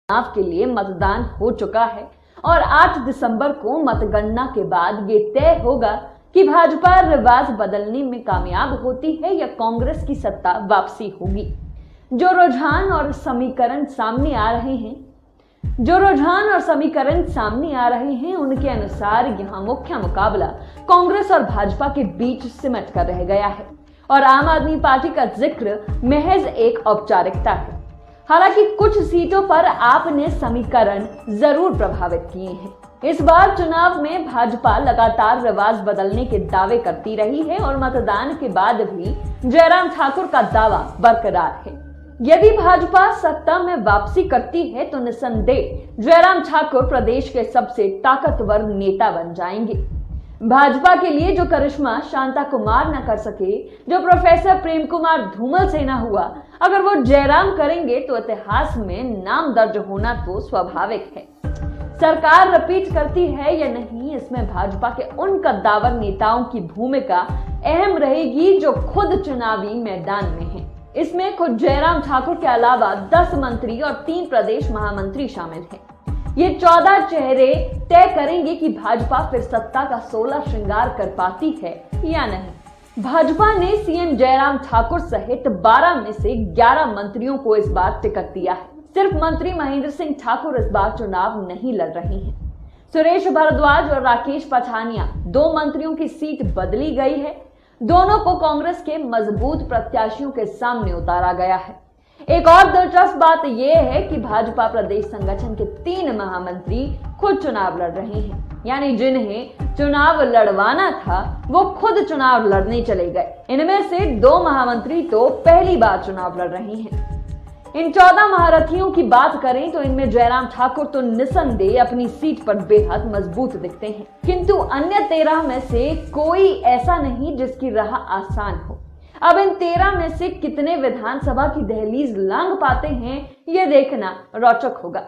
चुनाव के लिए मतदान हो चुका है और 8 दिसंबर को मतगणना के बाद ये तय होगा कि भाजपा रिवाज बदलने में कामयाब होती है या कांग्रेस की सत्ता वापसी होगी। जो रुझान और समीकरण सामने आ रहे हैं उनके अनुसार यहाँ मुख्य मुकाबला कांग्रेस और भाजपा के बीच सिमट कर रह गया है और आम आदमी पार्टी का जिक्र महज एक औपचारिकता है। हालांकि कुछ सीटों पर आपने समीकरण जरूर प्रभावित किए हैं। इस बार चुनाव में भाजपा लगातार रिवाज बदलने के दावे करती रही है और मतदान के बाद भी जयराम ठाकुर का दावा बरकरार है। यदि भाजपा सत्ता में वापसी करती है तो निसंदेह जयराम ठाकुर प्रदेश के सबसे ताकतवर नेता बन जाएंगे। भाजपा के लिए जो करिश्मा शांता कुमार न कर सके, जो प्रोफेसर प्रेम कुमार धूमल से न हुआ, अगर वो जयराम करेंगे तो इतिहास में नाम दर्ज होना तो स्वाभाविक है। सरकार रिपीट करती है या नहीं, इसमें भाजपा के उन कद्दावर नेताओं की भूमिका अहम रहेगी जो खुद चुनावी मैदान में हैं। इसमें खुद जयराम ठाकुर के अलावा 10 मंत्री और 3 प्रदेश महामंत्री शामिल हैं। ये 14 चेहरे तय करेंगे कि भाजपा फिर सत्ता का 16 श्रृंगार कर पाती है या नहीं। भाजपा ने सीएम जयराम ठाकुर सहित 12 में से 11 मंत्रियों को इस बार टिकट दिया है। सिर्फ मंत्री महेंद्र सिंह ठाकुर इस बार चुनाव नहीं लड़ रहे हैं। सुरेश भारद्वाज और राकेश पठानिया 2 मंत्रियों की सीट बदली गई है। दोनों को कांग्रेस के मजबूत प्रत्याशियों के सामने उतारा गया है। एक और दिलचस्प बात यह है कि भाजपा प्रदेश संगठन के 3 महामंत्री खुद चुनाव लड़ रहे हैं, यानी जिन्हें चुनाव लड़वाना था वो खुद चुनाव लड़ने चले गए। इनमें से 2 महामंत्री तो पहली बार चुनाव लड़ रहे हैं। इन 14 महारथियों की बात करें तो इनमें जयराम ठाकुर तो निसंदेह अपनी सीट पर बेहद मजबूत दिखते हैं, किंतु अन्य 13 में से कोई ऐसा नहीं जिसकी राह आसान हो। अब इन 13 में से कितने विधानसभा की दहलीज लांघ पाते हैं यह देखना रोचक होगा।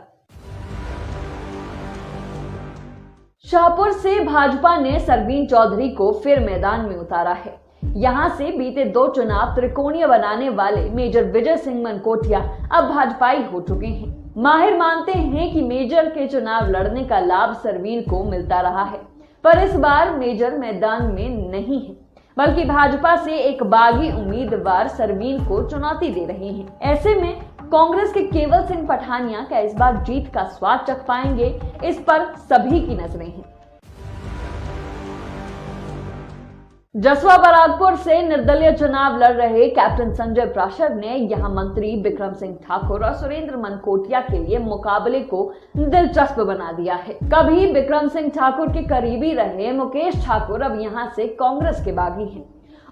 शाहपुर से भाजपा ने सरवीन चौधरी को फिर मैदान में उतारा है। यहां से बीते 2 चुनाव त्रिकोणीय बनाने वाले मेजर विजय सिंह मनकोटिया अब भाजपाई हो चुके हैं। माहिर मानते हैं कि मेजर के चुनाव लड़ने का लाभ सरवीन को मिलता रहा है, पर इस बार मेजर मैदान में नहीं है, बल्कि भाजपा से एक बागी उम्मीदवार सरवीन को चुनौती दे रहे हैं। ऐसे में कांग्रेस के केवल सिंह पठानिया क्या इस बार जीत का स्वाद चख पाएंगे, इस पर सभी की नजरें हैं। जसवा बरागपुर से निर्दलीय चुनाव लड़ रहे कैप्टन संजय प्राशर ने यहां मंत्री बिक्रम सिंह ठाकुर और सुरेंद्र मनकोटिया के लिए मुकाबले को दिलचस्प बना दिया है। कभी बिक्रम सिंह ठाकुर के करीबी रहे मुकेश ठाकुर अब यहां से कांग्रेस के बागी हैं।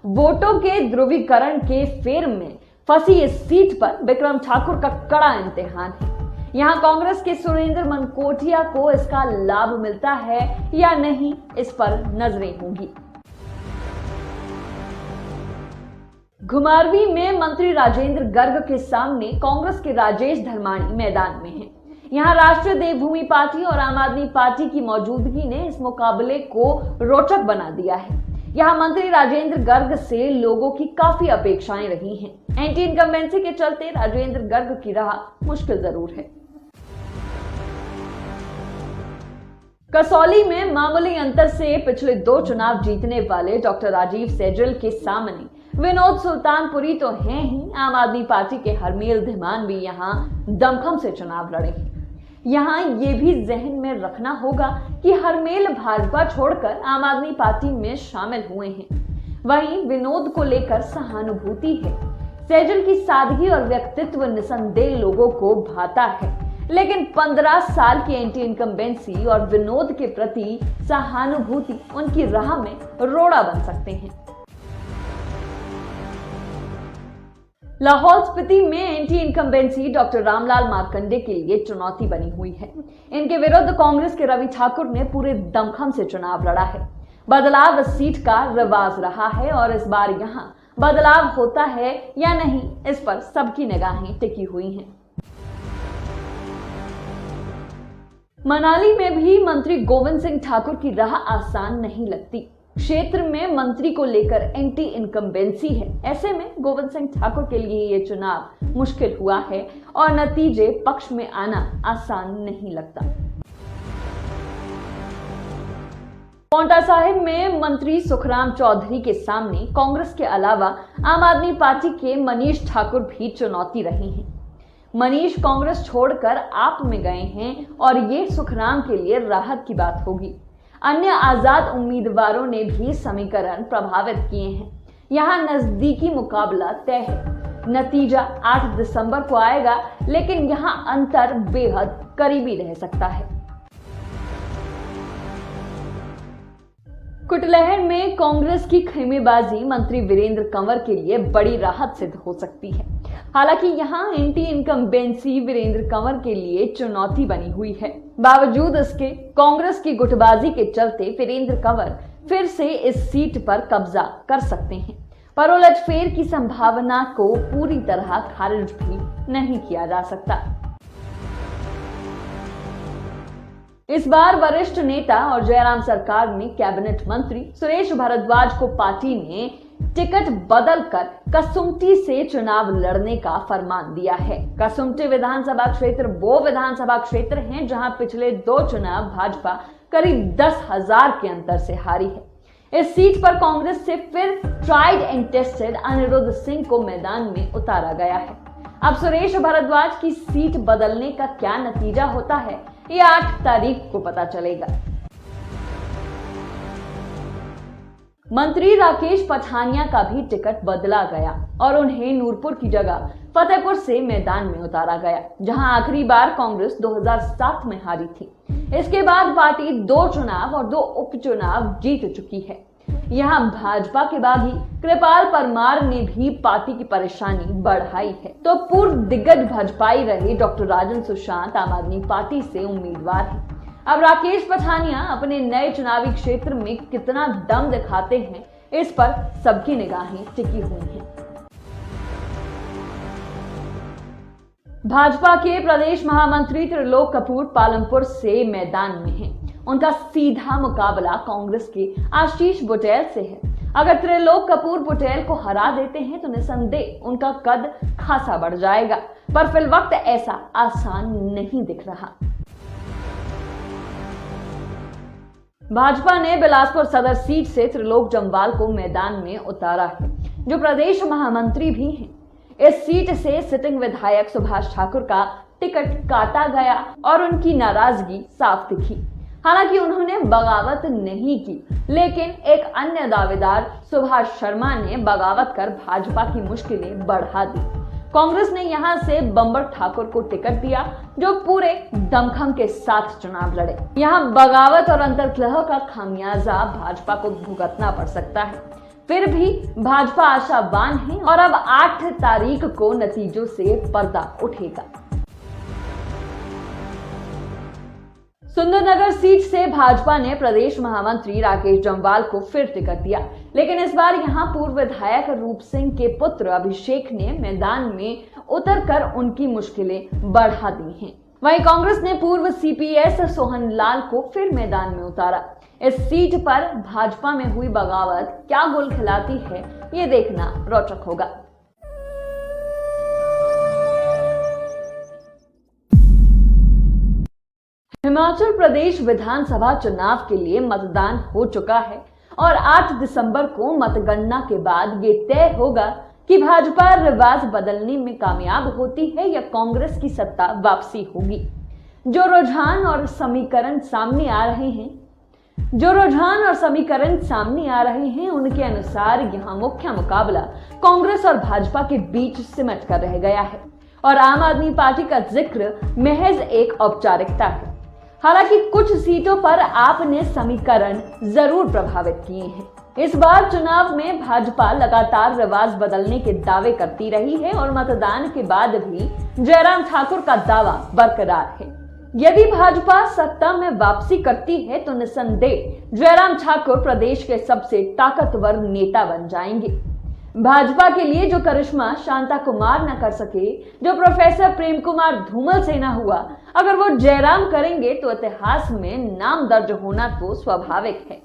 वोटों के ध्रुवीकरण के फेर में फंसी इस सीट पर बिक्रम ठाकुर का कड़ा इम्तिहान है। यहां कांग्रेस के सुरेंद्र मनकोटिया को इसका लाभ मिलता है या नहीं, इस पर नजरें होंगी। घुमारवी में मंत्री राजेंद्र गर्ग के सामने कांग्रेस के राजेश धर्माणी मैदान में हैं। यहां राष्ट्रीय देवभूमि पार्टी और आम आदमी पार्टी की मौजूदगी ने इस मुकाबले को रोचक बना दिया है। यहां मंत्री राजेंद्र गर्ग से लोगों की काफी अपेक्षाएं रही हैं। एंटी इनकम्बेंसी के चलते राजेंद्र गर्ग की राह मुश्किल जरूर है। कसौली में मामूली अंतर से पिछले 2 चुनाव जीतने वाले डॉक्टर राजीव सैजल के सामने विनोद सुल्तानपुरी तो हैं ही, आम आदमी पार्टी के हरमेल धीमान भी यहां दमखम से चुनाव लड़े। यहां ये भी जहन में रखना होगा कि हरमेल भाजपा छोड़कर आम आदमी पार्टी में शामिल हुए हैं। वहीं विनोद को लेकर सहानुभूति है। सैजल की सादगी और व्यक्तित्व निसंदेह लोगों को भाता है, लेकिन 15 साल की एंटी इनकम्बेंसी और विनोद के प्रति सहानुभूति उनकी राह में रोड़ा बन सकते हैं। लाहौल स्पीति में anti incumbency doctor Ramlal Markande के लिए चुनौती बनी हुई है। इनके विरुद्ध कांग्रेस के रवि ठाकुर ने पूरे दमखम से चुनाव लड़ा है। बदलाव इस सीट का रिवाज रहा है और इस बार यहां बदलाव होता है या नहीं, इस पर सबकी निगाहें टिकी हुई हैं। मनाली में भी मंत्री गोविंद सिंह ठाकुर की राह आसान नहीं लगती। क्षेत्र में मंत्री को लेकर एंटी इनकम्बेंसी है। ऐसे में गोविंद सिंह ठाकुर के लिए ये चुनाव मुश्किल हुआ है और नतीजे पक्ष में आना आसान नहीं लगता। पांवटा साहिब में मंत्री सुखराम चौधरी के सामने कांग्रेस के अलावा आम आदमी पार्टी के मनीष ठाकुर भी चुनौती रहे हैं। मनीष कांग्रेस छोड़कर आप में गए हैं और ये सुखराम के लिए राहत की बात होगी। अन्य आजाद उम्मीदवारों ने भी समीकरण प्रभावित किए हैं। यहाँ नजदीकी मुकाबला तय है। नतीजा 8 दिसंबर को आएगा, लेकिन यहाँ अंतर बेहद करीबी रह सकता है। कुटलहर में कांग्रेस की खेमेबाजी मंत्री वीरेंद्र कंवर के लिए बड़ी राहत सिद्ध हो सकती है। हालांकि यहां एंटी इनकम्बेंसी वीरेंद्र कंवर के लिए चुनौती बनी हुई है। बावजूद इसके कांग्रेस की गुटबाजी के चलते वीरेंद्र कंवर फिर से इस सीट पर कब्जा कर सकते हैं, पर उलटफेर की संभावना को पूरी तरह खारिज भी नहीं किया जा सकता। इस बार वरिष्ठ नेता और जयराम सरकार में कैबिनेट मंत्री सुरेश भारद्वाज को पार्टी ने टिकट बदलकर कसुम्पटी से चुनाव लड़ने का फरमान दिया है। कसुम्पटी विधानसभा क्षेत्र वो विधानसभा क्षेत्र हैं जहां पिछले 2 चुनाव भाजपा करीब 10,000 के अंतर से हारी है। इस सीट पर कांग्रेस से फिर tried and tested Anirudh Singh को मैदान में उतारा गया है। अब सुरेश भारद्वाज की सीट बदलने का क्या नतीजा होता है, ये 8 तारीख को पता चलेगा। मंत्री राकेश पठानिया का भी टिकट बदला गया और उन्हें नूरपुर की जगह फतेहपुर से मैदान में उतारा गया, जहां आखिरी बार कांग्रेस 2007 में हारी थी। इसके बाद पार्टी 2 चुनाव और 2 उपचुनाव जीत चुकी है। यहाँ भाजपा के बागी कृपाल परमार ने भी पार्टी की परेशानी बढ़ाई है, तो पूर्व दिग्गज भाजपाई रहे डॉक्टर राजन सुशांत आम आदमी पार्टी से उम्मीदवार हैं। अब राकेश पठानिया अपने नए चुनावी क्षेत्र में कितना दम दिखाते हैं, इस पर सबकी निगाहें टिकी हुई हैं। भाजपा के प्रदेश महामंत्री त्रिलोक कपूर पालमपुर से मैदान में हैं। उनका सीधा मुकाबला कांग्रेस के आशीष बुटेल से है। अगर त्रिलोक कपूर बुटेल को हरा देते हैं तो निसंदेह उनका कद खासा बढ़ जाएगा, पर फिलवक्त ऐसा आसान नहीं दिख रहा। भाजपा ने बिलासपुर सदर सीट से त्रिलोक जम्वाल को मैदान में उतारा है, जो प्रदेश महामंत्री भी हैं। इस सीट से सिटिंग विधायक सुभाष ठाकुर का टिकट काटा गया और उनकी नाराजगी साफ दिखी। हालांकि उन्होंने बगावत नहीं की, लेकिन एक अन्य दावेदार सुभाष शर्मा ने बगावत कर भाजपा की मुश्किलें बढ़ा दी। कांग्रेस ने यहां से बंबर ठाकुर को टिकट दिया, जो पूरे दमखम के साथ चुनाव लड़े। यहां बगावत और अंतर्कलह का खामियाजा भाजपा को भुगतना पड़ सकता है। फिर भी भाजपा आशावान है और अब 8 तारीख को नतीजों से पर्दा उठेगा। सुंदरनगर सीट से भाजपा ने प्रदेश महामंत्री राकेश जम्वाल को फिर टिकट दिया, लेकिन इस बार यहां पूर्व विधायक रूप सिंह के पुत्र अभिषेक ने मैदान में उतरकर उनकी मुश्किलें बढ़ा दी हैं। वहीं कांग्रेस ने पूर्व सीपीएस सोहन लाल को फिर मैदान में उतारा। इस सीट पर भाजपा में हुई बगावत क्या गुल खिलाती है, ये देखना रोचक होगा। हिमाचल प्रदेश विधानसभा चुनाव के लिए मतदान हो चुका है और 8 दिसंबर को मतगणना के बाद ये तय होगा कि भाजपा रिवाज बदलने में कामयाब होती है या कांग्रेस की सत्ता वापसी होगी। जो रुझान और समीकरण सामने आ रहे हैं उनके अनुसार यहाँ मुख्य मुकाबला कांग्रेस और भाजपा के बीच सिमट कर रह गया है और आम आदमी पार्टी का जिक्र महज एक औपचारिकता है। हालांकि कुछ सीटों पर आपने समीकरण जरूर प्रभावित किए हैं। इस बार चुनाव में भाजपा लगातार रिवाज बदलने के दावे करती रही है और मतदान के बाद भी जयराम ठाकुर का दावा बरकरार है। यदि भाजपा सत्ता में वापसी करती है तो निसंदेह जयराम ठाकुर प्रदेश के सबसे ताकतवर नेता बन जाएंगे। भाजपा के लिए जो करिश्मा शांता कुमार न कर सके, जो प्रोफेसर प्रेम कुमार धूमल से न हुआ, अगर वो जयराम करेंगे तो इतिहास में नाम दर्ज होना तो स्वाभाविक है।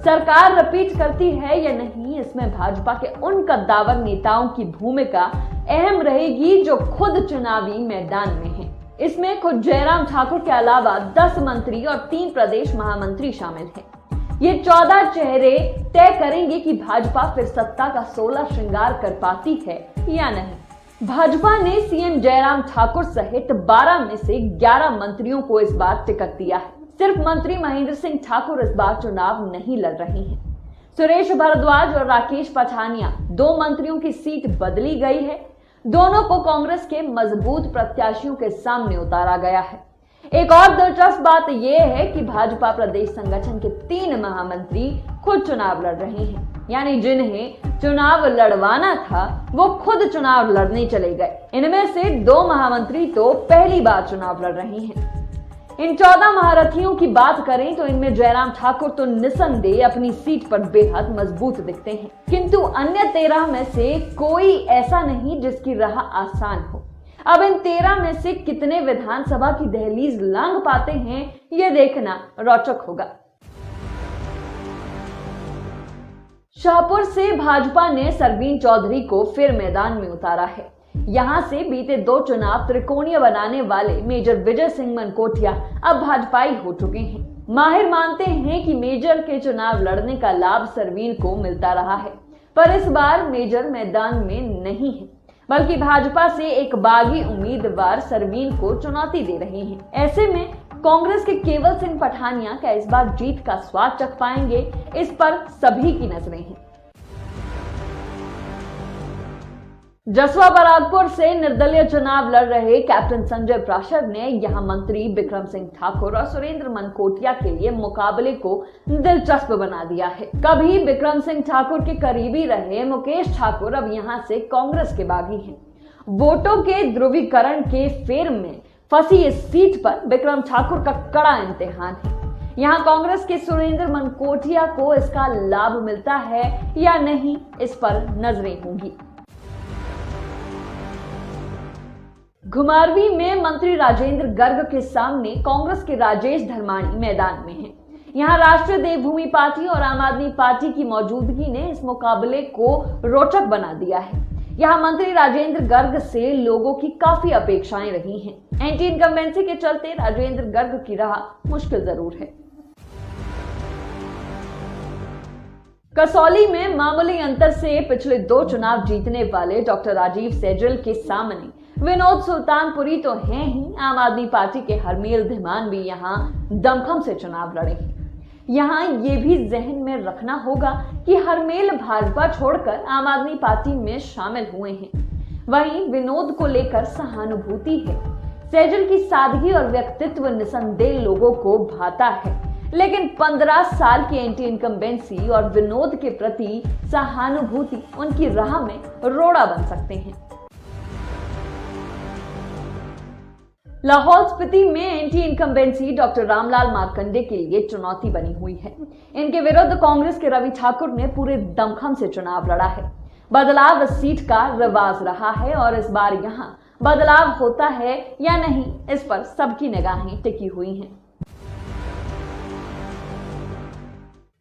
सरकार रिपीट करती है या नहीं, इसमें भाजपा के उन कद्दावर नेताओं की भूमिका अहम रहेगी जो खुद चुनावी मैदान में हैं। इसमें खुद जयराम ठाकुर के अलावा 10 मंत्री और 3 प्रदेश महामंत्री शामिल हैं। ये 14 चेहरे तय करेंगे कि भाजपा फिर सत्ता का 16 श्रृंगार कर पाती है या नहीं। भाजपा ने सीएम जयराम ठाकुर सहित 12 में से 11 मंत्रियों को इस बार टिकट दिया है। सिर्फ मंत्री महेंद्र सिंह ठाकुर इस बार चुनाव नहीं लड़ रहे हैं। सुरेश भारद्वाज और राकेश पठानिया 2 मंत्रियों की सीट बदली गई है। दोनों को कांग्रेस के मजबूत प्रत्याशियों के सामने उतारा गया है। एक और दिलचस्प बात यह है कि भाजपा प्रदेश संगठन के 3 महामंत्री खुद चुनाव लड़ रहे हैं, यानी जिन्हें चुनाव लड़वाना था वो खुद चुनाव लड़ने चले गए। इनमें से 2 महामंत्री तो पहली बार चुनाव लड़ रहे हैं। इन 14 महारथियों की बात करें तो इनमें जयराम ठाकुर तो निसंदेह अपनी सीट पर बेहद मजबूत दिखते हैं, किंतु अन्य 13 में से कोई ऐसा नहीं जिसकी राह आसान हो। अब इन 13 में से कितने विधानसभा की दहलीज लांघ पाते हैं, यह देखना रोचक होगा। शाहपुर से भाजपा ने सरवीन चौधरी को फिर मैदान में उतारा है। यहां से बीते 2 चुनाव त्रिकोणीय बनाने वाले मेजर विजय सिंह मनकोटिया अब भाजपाई हो चुके हैं। माहिर मानते हैं कि मेजर के चुनाव लड़ने का लाभ सरवीन को मिलता रहा है, पर इस बार मेजर मैदान में नहीं है, बल्कि भाजपा से एक बागी उम्मीदवार सरवीन को चुनौती दे रहे हैं। ऐसे में कांग्रेस के केवल सिंह पठानिया क्या इस बार जीत का स्वाद चख पाएंगे, इस पर सभी की नजरें हैं। जसवा बरागपुर से निर्दलीय चुनाव लड़ रहे कैप्टन संजय प्राशर ने यहां मंत्री बिक्रम सिंह ठाकुर और सुरेंद्र मनकोटिया के लिए मुकाबले को दिलचस्प बना दिया है। कभी बिक्रम सिंह ठाकुर के करीबी रहे मुकेश ठाकुर अब यहां से कांग्रेस के बागी हैं। वोटों के ध्रुवीकरण के फेर में फंसी इस सीट पर बिक्रम ठाकुर का कड़ा इम्तिहान है। यहां कांग्रेस के सुरेंद्र मनकोटिया को इसका लाभ मिलता है या नहीं, इस पर नजरें होंगी। घुमारवी में मंत्री राजेंद्र गर्ग के सामने कांग्रेस के राजेश धर्माणी मैदान में हैं। यहां राष्ट्रीय देवभूमि पार्टी और आम आदमी पार्टी की मौजूदगी ने इस मुकाबले को रोचक बना दिया है। यहां मंत्री राजेंद्र गर्ग से लोगों की काफी अपेक्षाएं रही हैं। एंटी इनकम्बेंसी के चलते राजेंद्र गर्ग की राह मुश्किल जरूर है। कसौली में मामूली अंतर से पिछले 2 चुनाव जीतने वाले डॉक्टर राजीव सैजल के सामने विनोद सुल्तानपुरी तो हैं ही, आम आदमी पार्टी के हरमेल धीमान भी यहां दमखम से चुनाव लड़े हैं। यहां ये भी जहन में रखना होगा कि हरमेल भाजपा छोड़कर आम आदमी पार्टी में शामिल हुए हैं। वहीं विनोद को लेकर सहानुभूति है। सैजल की सादगी और व्यक्तित्व निसंदेह लोगों को भाता है, लेकिन 15 साल की एंटी इनकम्बेंसी और विनोद के प्रति सहानुभूति उनकी राह में रोड़ा बन सकते हैं। लाहौल स्पीति में anti incumbency doctor Ramlal Markande के लिए चुनौती बनी हुई है। इनके विरुद्ध कांग्रेस के रवि ठाकुर ने पूरे दमखम से चुनाव लड़ा है। बदलाव इस सीट का रिवाज रहा है और इस बार यहां बदलाव होता है या नहीं, इस पर सबकी निगाहें टिकी हुई हैं।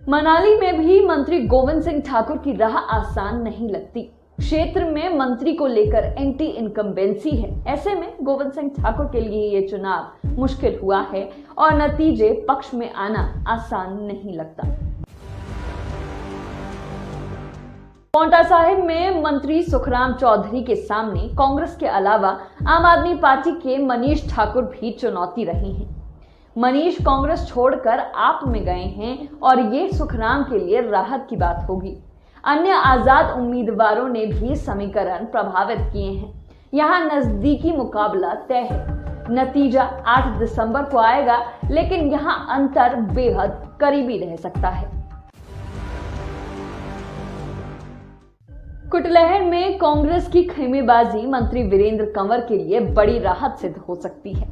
मनाली में भी मंत्री गोविंद सिंह ठाकुर की राह आसान नहीं लगती। क्षेत्र में मंत्री को लेकर एंटी इनकम्बेंसी है। ऐसे में गोविंद सिंह ठाकुर के लिए ये चुनाव मुश्किल हुआ है और नतीजे पक्ष में आना आसान नहीं लगता। पांवटा साहिब में मंत्री सुखराम चौधरी के सामने कांग्रेस के अलावा आम आदमी पार्टी के मनीष ठाकुर भी चुनौती रहे हैं। मनीष कांग्रेस छोड़कर आप में गए हैं और ये सुखराम के लिए राहत की बात होगी। अन्य आजाद उम्मीदवारों ने भी समीकरण प्रभावित किए हैं। यहां नजदीकी मुकाबला तय है। नतीजा 8 दिसंबर को आएगा, लेकिन यहां अंतर बेहद करीबी रह सकता है। कुटलहर में कांग्रेस की खेमेबाजी मंत्री वीरेंद्र कंवर के लिए बड़ी राहत सिद्ध हो सकती है।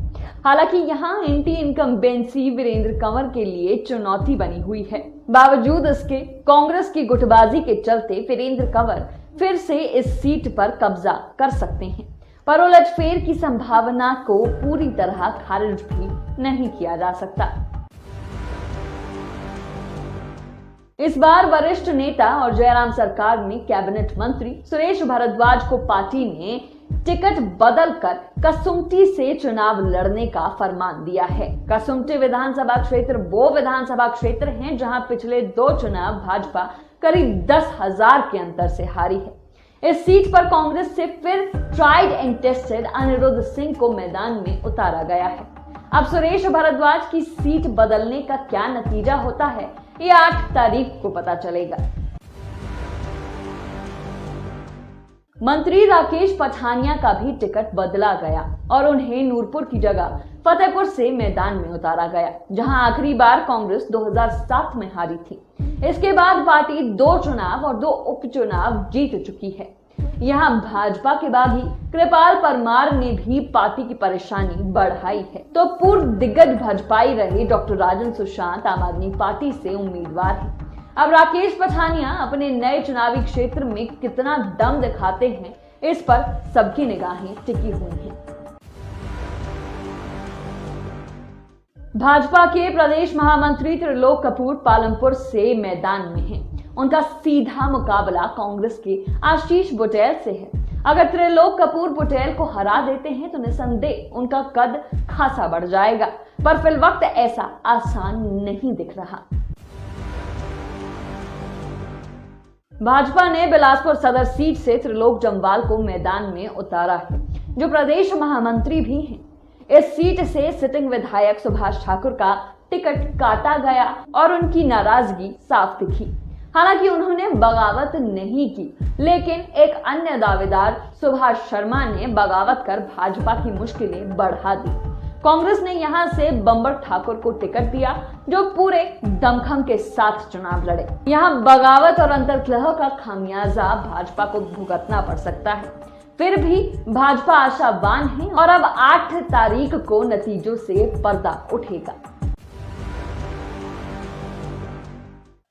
हालांकि यहां एंटी इनकम्बेंसी वीरेंद्र कंवर के लिए चुनौती बनी हुई है। बावजूद इसके कांग्रेस की गुटबाजी के चलते वीरेंद्र कंवर फिर से इस सीट पर कब्जा कर सकते हैं, पर उलटफेर की संभावना को पूरी तरह खारिज भी नहीं किया जा सकता। इस बार वरिष्ठ नेता और जयराम सरकार में कैबिनेट मंत्री सुरेश भारद्वाज को पार्टी ने टिकट बदलकर कसुम्पटी से चुनाव लड़ने का फरमान दिया है। कसुम्पटी विधानसभा क्षेत्र वो विधानसभा क्षेत्र हैं जहां पिछले 2 चुनाव भाजपा करीब 10,000 के अंतर से हारी है। इस सीट पर कांग्रेस से फिर tried and tested Anirudh Singh को मैदान में उतारा गया है। अब सुरेश भारद्वाज की सीट बदलने का क्या नतीजा होता है, ये 8 तारीख को पता चलेगा। मंत्री राकेश पठानिया का भी टिकट बदला गया और उन्हें नूरपुर की जगह फतेहपुर से मैदान में उतारा गया, जहां आखिरी बार कांग्रेस 2007 में हारी थी। इसके बाद पार्टी 2 चुनाव और 2 उपचुनाव जीत चुकी है। यहां भाजपा के बागी कृपाल परमार ने भी पार्टी की परेशानी बढ़ाई है, तो पूर्व दिग्गज भाजपाई रहे डॉक्टर राजन सुशांत आम आदमी पार्टी से उम्मीदवार हैं। अब राकेश पठानिया अपने नए चुनावी क्षेत्र में कितना दम दिखाते हैं, इस पर सबकी निगाहें टिकी हुई हैं। भाजपा के प्रदेश महामंत्री त्रिलोक कपूर पालमपुर से मैदान में हैं। उनका सीधा मुकाबला कांग्रेस के आशीष बुटेल से है। अगर त्रिलोक कपूर बुटेल को हरा देते हैं तो निसंदेह उनका कद खासा बढ़ जाएगा, पर फिलवक्त ऐसा आसान नहीं दिख रहा। भाजपा ने बिलासपुर सदर सीट से त्रिलोक जम्वाल को मैदान में उतारा है, जो प्रदेश महामंत्री भी हैं। इस सीट से सिटिंग विधायक सुभाष ठाकुर का टिकट काटा गया और उनकी नाराजगी साफ दिखी। हालांकि उन्होंने बगावत नहीं की, लेकिन एक अन्य दावेदार सुभाष शर्मा ने बगावत कर भाजपा की मुश्किलें बढ़ा दी। कांग्रेस ने यहां से बंबर ठाकुर को टिकट दिया, जो पूरे दमखम के साथ चुनाव लड़े। यहां बगावत और अंतर्कलह का खामियाजा भाजपा को भुगतना पड़ सकता है। फिर भी भाजपा आशावान है और अब 8 तारीख को नतीजों से पर्दा उठेगा।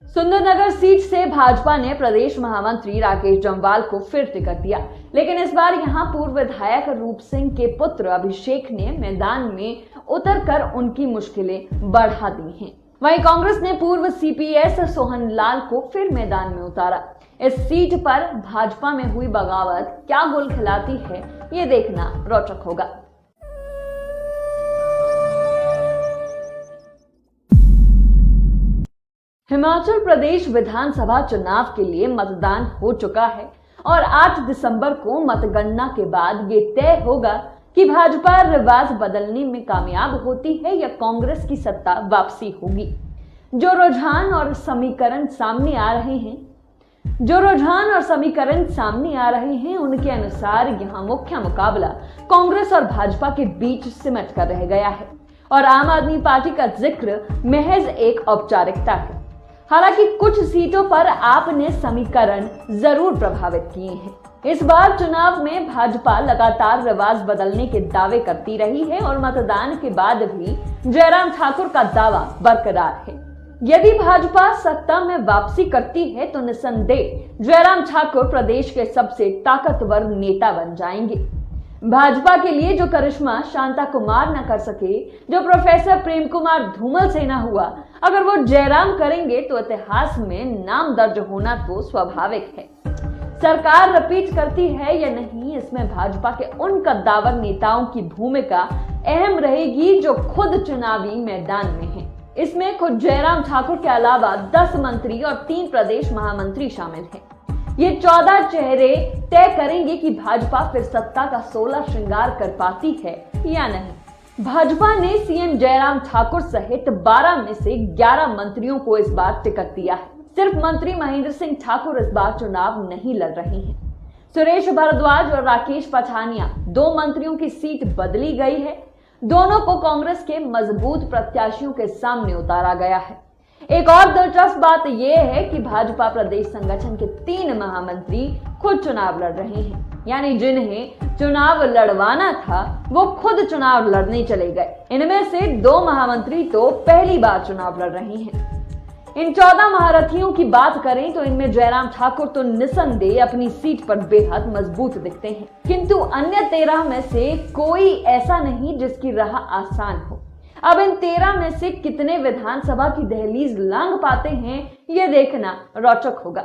सुंदरनगर सीट से भाजपा ने प्रदेश महामंत्री राकेश जम्वाल को फिर टिकट दिया, लेकिन इस बार यहां पूर्व विधायक रूप सिंह के पुत्र अभिषेक ने मैदान में उतरकर उनकी मुश्किलें बढ़ा दी हैं। वहीं कांग्रेस ने पूर्व सीपीएस सोहन लाल को फिर मैदान में उतारा। इस सीट पर भाजपा में हुई बगावत क्या गोल खिलाती है, ये देखना रोचक होगा। हिमाचल प्रदेश विधानसभा चुनाव के लिए मतदान हो चुका है और 8 दिसंबर को मतगणना के बाद ये तय होगा कि भाजपा रिवाज बदलने में कामयाब होती है या कांग्रेस की सत्ता वापसी होगी। जो रुझान और समीकरण सामने आ रहे हैं उनके अनुसार यहां मुख्य मुकाबला कांग्रेस और भाजपा के बीच सिमट कर रह गया है और आम आदमी पार्टी का जिक्र महज एक औपचारिकता है। हालांकि कुछ सीटों पर आपने समीकरण जरूर प्रभावित किए हैं। इस बार चुनाव में भाजपा लगातार रिवाज बदलने के दावे करती रही है और मतदान के बाद भी जयराम ठाकुर का दावा बरकरार है। यदि भाजपा सत्ता में वापसी करती है तो निसंदेह जयराम ठाकुर प्रदेश के सबसे ताकतवर नेता बन जाएंगे। भाजपा के लिए जो करिश्मा शांता कुमार न कर सके, जो प्रोफेसर प्रेम कुमार धूमल से न हुआ, अगर वो जयराम करेंगे तो इतिहास में नाम दर्ज होना तो स्वाभाविक है। सरकार रिपीट करती है या नहीं, इसमें भाजपा के उन कद्दावर नेताओं की भूमिका अहम रहेगी जो खुद चुनावी मैदान में हैं। इसमें खुद जयराम ठाकुर के अलावा 10 मंत्री और 3 प्रदेश महामंत्री शामिल हैं। ये 14 चेहरे तय करेंगे कि भाजपा फिर सत्ता का 16 श्रृंगार कर पाती है या नहीं। भाजपा ने सीएम जयराम ठाकुर सहित 12 में से 11 मंत्रियों को इस बार टिकट दिया है। सिर्फ मंत्री महेंद्र सिंह ठाकुर इस बार चुनाव नहीं लड़ रहे हैं। सुरेश भारद्वाज और राकेश पठानिया 2 मंत्रियों की सीट बदली गई है। दोनों को कांग्रेस के मजबूत प्रत्याशियों के सामने उतारा गया है। एक और दिलचस्प बात यह है कि भाजपा प्रदेश संगठन के 3 महामंत्री खुद चुनाव लड़ रहे हैं, यानी जिन्हें चुनाव लड़वाना था वो खुद चुनाव लड़ने चले गए। इनमें से 2 महामंत्री तो पहली बार चुनाव लड़ रहे हैं। इन 14 महारथियों की बात करें तो इनमें जयराम ठाकुर तो निसंदेह अपनी सीट पर बेहद मजबूत दिखते हैं, किंतु अन्य 13 में से कोई ऐसा नहीं जिसकी राह आसान हो। अब इन 13 में से कितने विधानसभा की दहलीज लांघ पाते हैं, यह देखना रोचक होगा।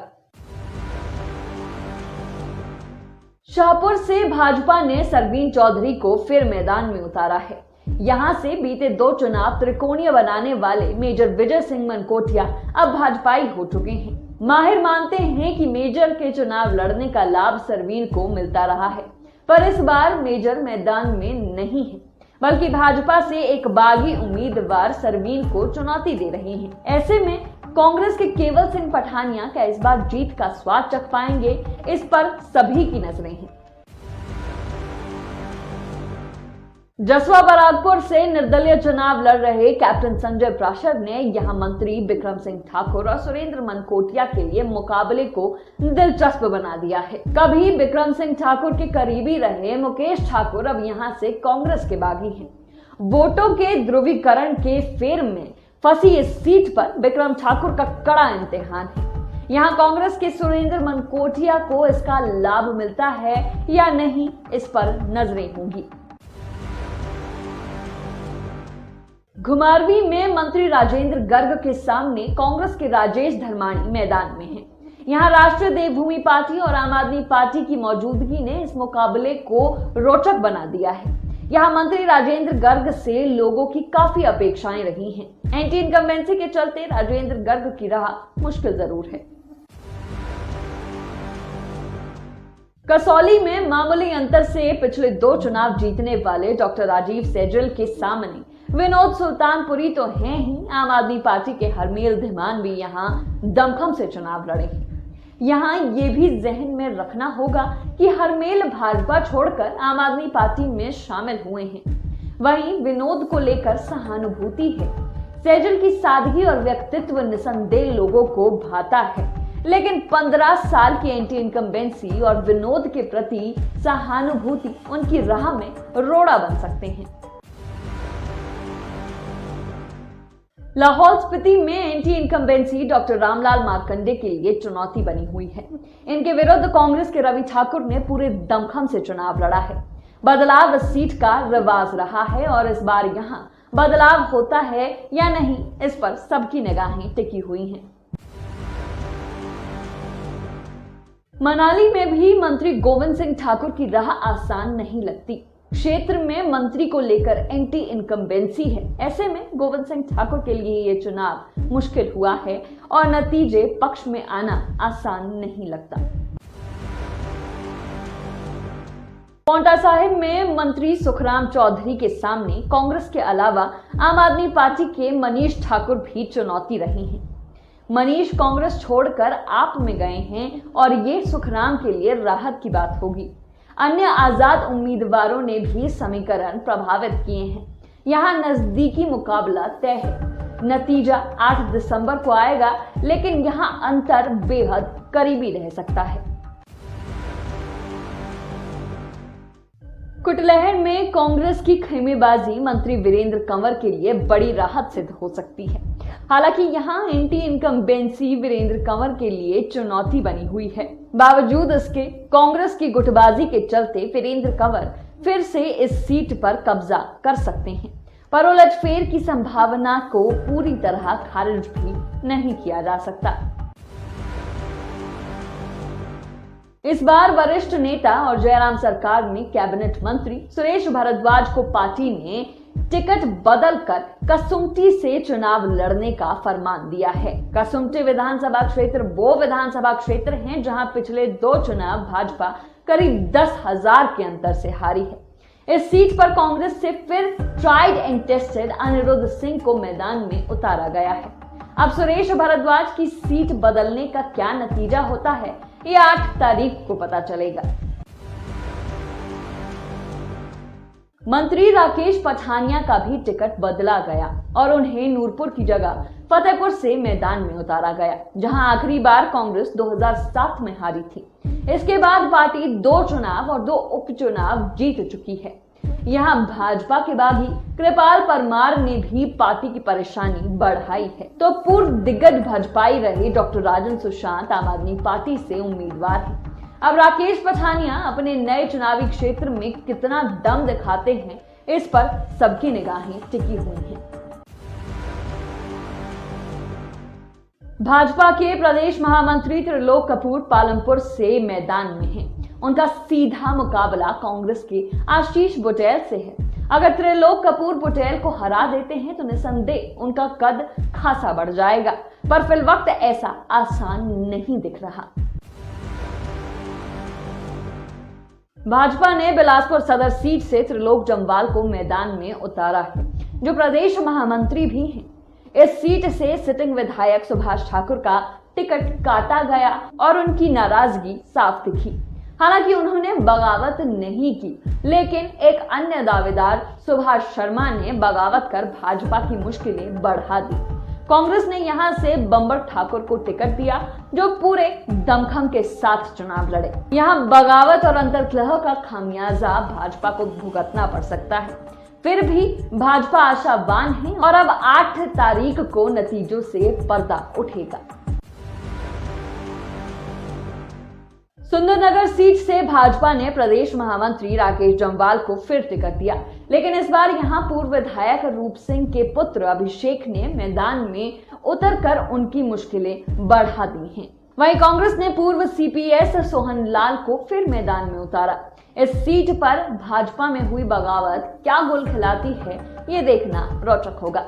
शाहपुर से भाजपा ने सरवीन चौधरी को फिर मैदान में उतारा है। यहां से बीते 2 चुनाव त्रिकोणीय बनाने वाले मेजर विजय सिंह मनकोटिया अब भाजपाई हो चुके हैं। माहिर मानते हैं कि मेजर के चुनाव लड़ने का लाभ सरवीन को मिलता रहा है, पर इस बार मेजर मैदान में नहीं है, बल्कि भाजपा से एक बागी उम्मीदवार सरवीन को चुनौती दे रहे हैं। ऐसे में कांग्रेस के केवल सिंह पठानिया क्या इस बार जीत का स्वाद चख पाएंगे, इस पर सभी की नजरें हैं। जसवा बरागपुर से निर्दलीय चुनाव लड़ रहे कैप्टन संजय प्राशर ने यहां मंत्री बिक्रम सिंह ठाकुर और सुरेंद्र मनकोटिया के लिए मुकाबले को दिलचस्प बना दिया है। कभी बिक्रम सिंह ठाकुर के करीबी रहे मुकेश ठाकुर अब यहां से कांग्रेस के बागी हैं। वोटों के ध्रुवीकरण के फेर में फंसी इस सीट पर बिक्रम ठाकुर का कड़ा इम्तिहान है। यहां कांग्रेस के सुरेंद्र मनकोटिया को इसका लाभ मिलता है या नहीं, इस पर नजरें होंगी। घुमारवी में मंत्री राजेंद्र गर्ग के सामने कांग्रेस के राजेश धर्माणी मैदान में हैं। यहां राष्ट्रीय देवभूमि पार्टी और आम आदमी पार्टी की मौजूदगी ने इस मुकाबले को रोचक बना दिया है। यहां मंत्री राजेंद्र गर्ग से लोगों की काफी अपेक्षाएं रही हैं। एंटी इनकम्बेंसी के चलते राजेंद्र गर्ग की राह मुश्किल जरूर है। कसौली में मामूली अंतर से पिछले 2 चुनाव जीतने वाले डॉक्टर राजीव सैजल के सामने विनोद सुल्तानपुरी तो हैं ही, आम आदमी पार्टी के हरमेल धीमान भी यहां दमखम से चुनाव लड़े हैं। यहां ये भी जहन में रखना होगा कि हरमेल भाजपा छोड़कर आम आदमी पार्टी में शामिल हुए हैं। वहीं विनोद को लेकर सहानुभूति है। सैजल की सादगी और व्यक्तित्व निसंदेह लोगों को भाता है, लेकिन 15 साल की एंटी इनकम्बेंसी और विनोद के प्रति सहानुभूति उनकी राह में रोड़ा बन सकते हैं। लाहौल स्पीति में anti incumbency doctor Ramlal Markande के लिए चुनौती बनी हुई है। इनके विरुद्ध कांग्रेस के रवि ठाकुर ने पूरे दमखम से चुनाव लड़ा है। बदलाव इस सीट का रिवाज रहा है और इस बार यहां बदलाव होता है या नहीं, इस पर सबकी निगाहें टिकी हुई हैं। मनाली में भी मंत्री गोविंद सिंह ठाकुर की राह आसान नहीं लगती। क्षेत्र में मंत्री को लेकर एंटी इनकम्बेंसी है। ऐसे में गोविंद सिंह ठाकुर के लिए ये चुनाव मुश्किल हुआ है और नतीजे पक्ष में आना आसान नहीं लगता। पांवटा साहिब में मंत्री सुखराम चौधरी के सामने कांग्रेस के अलावा आम आदमी पार्टी के मनीष ठाकुर भी चुनौती रहे हैं। मनीष कांग्रेस छोड़कर आप में गए हैं और ये सुखराम के लिए राहत की बात होगी। अन्य आजाद उम्मीदवारों ने भी समीकरण प्रभावित किए हैं। यहां नजदीकी मुकाबला तय है। नतीजा 8 दिसंबर को आएगा, लेकिन यहां अंतर बेहद करीबी रह सकता है। कुटलहर में कांग्रेस की खेमेबाजी मंत्री वीरेंद्र कंवर के लिए बड़ी राहत सिद्ध हो सकती है। हालांकि यहां एंटी इनकम्बेंसी वीरेंद्र कंवर के लिए चुनौती बनी हुई है। बावजूद इसके कांग्रेस की गुटबाजी के चलते वीरेंद्र कंवर फिर से इस सीट पर कब्जा कर सकते हैं, पर उलटफेर की संभावना को पूरी तरह खारिज भी नहीं किया जा सकता। इस बार वरिष्ठ नेता और जयराम सरकार में कैबिनेट मंत्री सुरेश भारद्वाज को पार्टी ने टिकट बदलकर कसुम्पटी से चुनाव लड़ने का फरमान दिया है। कसुम्पटी विधानसभा क्षेत्र वो विधानसभा क्षेत्र हैं जहां पिछले 2 चुनाव भाजपा करीब 10,000 के अंतर से हारी है। इस सीट पर कांग्रेस से फिर tried and tested Anirudh Singh को मैदान में उतारा गया है। अब सुरेश भारद्वाज की सीट बदलने का क्या नतीजा होता है, ये 8 तारीख को पता चलेगा। मंत्री राकेश पठानिया का भी टिकट बदला गया और उन्हें नूरपुर की जगह फतेहपुर से मैदान में उतारा गया, जहां आखिरी बार कांग्रेस 2007 में हारी थी। इसके बाद पार्टी 2 चुनाव और 2 उपचुनाव जीत चुकी है। यहां भाजपा के बागी कृपाल परमार ने भी पार्टी की परेशानी बढ़ाई है, तो पूर्व दिग्गज भाजपाई रहे डॉक्टर राजन सुशांत आम आदमी पार्टी से उम्मीदवार हैं। अब राकेश पठानिया अपने नए चुनावी क्षेत्र में कितना दम दिखाते हैं, इस पर सबकी निगाहें टिकी हुई हैं। भाजपा के प्रदेश महामंत्री त्रिलोक कपूर पालमपुर से मैदान में हैं। उनका सीधा मुकाबला कांग्रेस के आशीष बुटेल से है। अगर त्रिलोक कपूर बुटेल को हरा देते हैं तो निसंदेह उनका कद खासा बढ़ जाएगा, पर फिलवक्त ऐसा आसान नहीं दिख रहा। भाजपा ने बिलासपुर सदर सीट से त्रिलोक जम्वाल को मैदान में उतारा है, जो प्रदेश महामंत्री भी हैं। इस सीट से सिटिंग विधायक सुभाष ठाकुर का टिकट काटा गया और उनकी नाराजगी साफ दिखी। हालांकि उन्होंने बगावत नहीं की, लेकिन एक अन्य दावेदार सुभाष शर्मा ने बगावत कर भाजपा की मुश्किलें बढ़ा दी। कांग्रेस ने यहां से बंबर ठाकुर को टिकट दिया, जो पूरे दमखम के साथ चुनाव लड़े। यहां बगावत और अंतर्कलह का खामियाजा भाजपा को भुगतना पड़ सकता है। फिर भी भाजपा आशावान है और अब 8 तारीख को नतीजों से पर्दा उठेगा। सुंदरनगर सीट से भाजपा ने प्रदेश महामंत्री राकेश जम्वाल को फिर टिकट दिया, लेकिन इस बार यहां पूर्व विधायक रूप सिंह के पुत्र अभिषेक ने मैदान में उतरकर उनकी मुश्किलें बढ़ा दी हैं। वहीं कांग्रेस ने पूर्व सीपीएस सोहन लाल को फिर मैदान में उतारा। इस सीट पर भाजपा में हुई बगावत क्या गोल खिलाती है, ये देखना रोचक होगा।